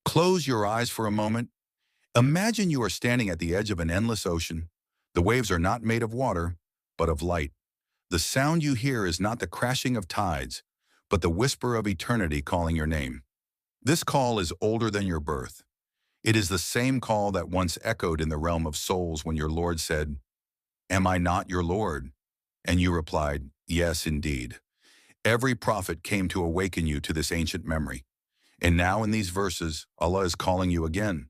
Close your eyes for a moment. Imagine you are standing at the edge of an endless ocean. The waves are not made of water, but of light. The sound you hear is not the crashing of tides, but the whisper of eternity calling your name. This call is older than your birth. It is the same call that once echoed in the realm of souls when your Lord said, "Am I not your Lord?" And you replied, "Yes, indeed." Every prophet came to awaken you to this ancient memory. And now in these verses, Allah is calling you again,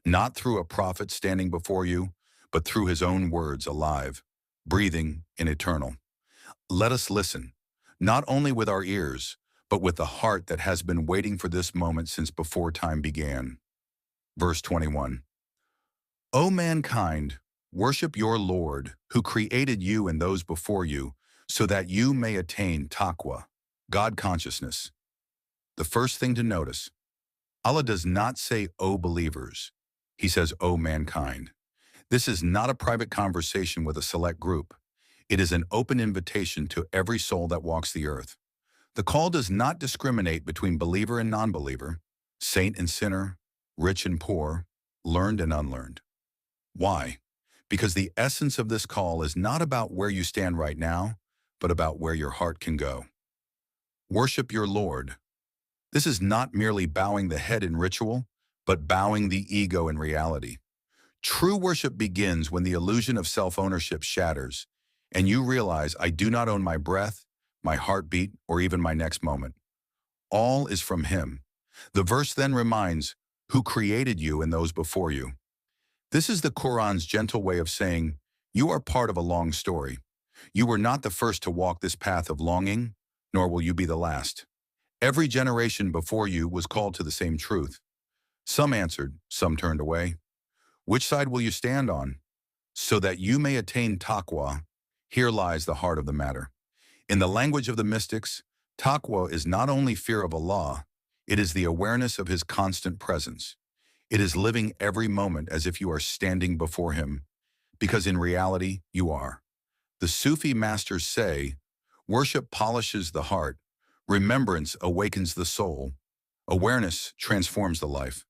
not through a prophet standing before you, but through his own words alive, breathing, and eternal. Let us listen, not only with our ears, but with the heart that has been waiting for this moment since before time began. Verse 21. O mankind, worship your Lord, who created you and those before you, so that you may attain Taqwa, God consciousness. The first thing to notice, Allah does not say, "O believers." He says, "O mankind." This is not a private conversation with a select group. It is an open invitation to every soul that walks the earth. The call does not discriminate between believer and non-believer, saint and sinner, rich and poor, learned and unlearned. Why? Because the essence of this call is not about where you stand right now, but about where your heart can go. Worship your Lord. This is not merely bowing the head in ritual, but bowing the ego in reality. True worship begins when the illusion of self-ownership shatters, and you realize, I do not own my breath, my heartbeat, or even my next moment. All is from Him. The verse then reminds, who created you and those before you. This is the Qur'an's gentle way of saying, you are part of a long story. You were not the first to walk this path of longing, nor will you be the last. Every generation before you was called to the same truth. Some answered, some turned away. Which side will you stand on? So that you may attain Taqwa, here lies the heart of the matter. In the language of the mystics, Taqwa is not only fear of Allah, it is the awareness of His constant presence. It is living every moment as if you are standing before Him, because in reality, you are. The Sufi masters say, worship polishes the heart, remembrance awakens the soul, awareness transforms the life.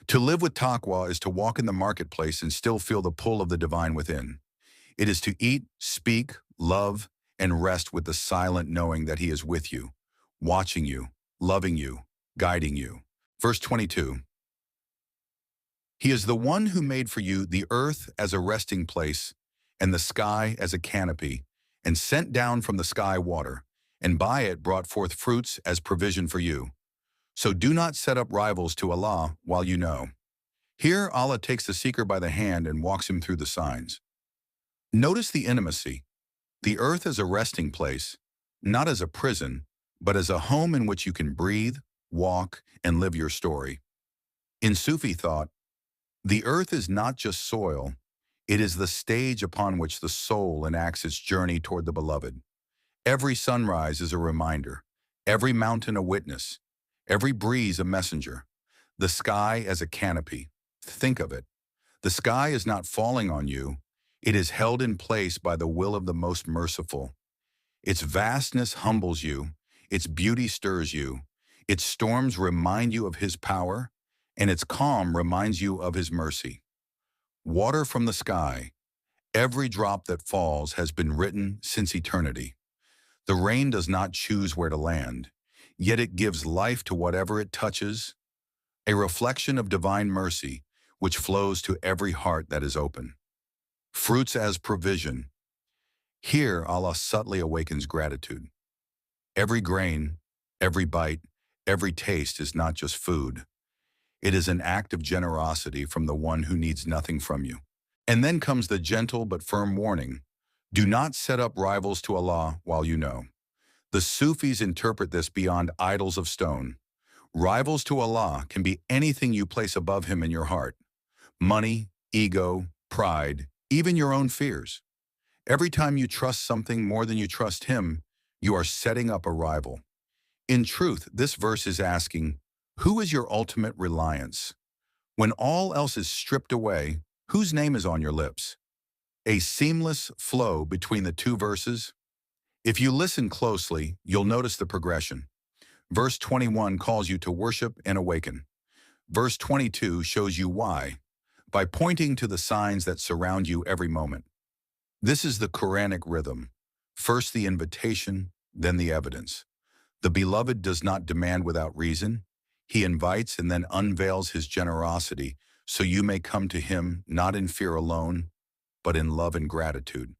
To live with Taqwa is to walk in the marketplace and still feel the pull of the divine within. It is to eat, speak, love, and rest with the silent knowing that He is with you, watching you, loving you, guiding you. Verse 22. He is the one who made for you the earth as a resting place and the sky as a canopy, and sent down from the sky water, and by it brought forth fruits as provision for you. So do not set up rivals to Allah while you know. Here Allah takes the seeker by the hand and walks him through the signs. Notice the intimacy. The earth as a resting place, not as a prison, but as a home in which you can breathe, walk, and live your story. In Sufi thought, the earth is not just soil, it is the stage upon which the soul enacts its journey toward the beloved. Every sunrise is a reminder, every mountain a witness, every breeze a messenger, the sky as a canopy. Think of it. The sky is not falling on you, it is held in place by the will of the most merciful. Its vastness humbles you, its beauty stirs you, its storms remind you of His power, and its calm reminds you of His mercy. Water from the sky, every drop that falls has been written since eternity. The rain does not choose where to land, yet it gives life to whatever it touches, a reflection of divine mercy which flows to every heart that is open. Fruits as provision. Here Allah subtly awakens gratitude. Every grain, every bite, every taste is not just food. It is an act of generosity from the one who needs nothing from you. And then comes the gentle but firm warning. Do not set up rivals to Allah while you know. The Sufis interpret this beyond idols of stone. Rivals to Allah can be anything you place above Him in your heart. Money, ego, pride, even your own fears. Every time you trust something more than you trust Him, you are setting up a rival. In truth, this verse is asking, who is your ultimate reliance? When all else is stripped away, whose name is on your lips? A seamless flow between the two verses. If you listen closely, you'll notice the progression. Verse 21 calls you to worship and awaken. Verse 22 shows you why, by pointing to the signs that surround you every moment. This is the Quranic rhythm. First the invitation, then the evidence. The beloved does not demand without reason. He invites and then unveils his generosity so you may come to him not in fear alone, but in love and gratitude.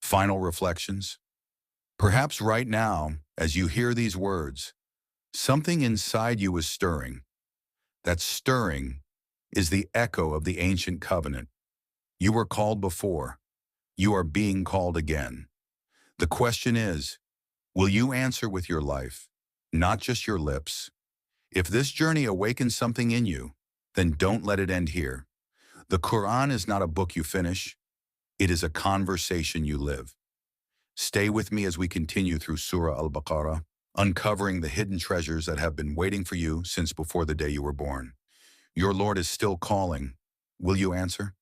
Final reflections. Perhaps right now, as you hear these words, something inside you is stirring. That stirring is the echo of the ancient covenant. You were called before. You are being called again. The question is, will you answer with your life, not just your lips? If this journey awakens something in you, then don't let it end here. The Quran is not a book you finish. It is a conversation you live. Stay with me as we continue through Surah Al-Baqarah, uncovering the hidden treasures that have been waiting for you since before the day you were born. Your Lord is still calling. Will you answer?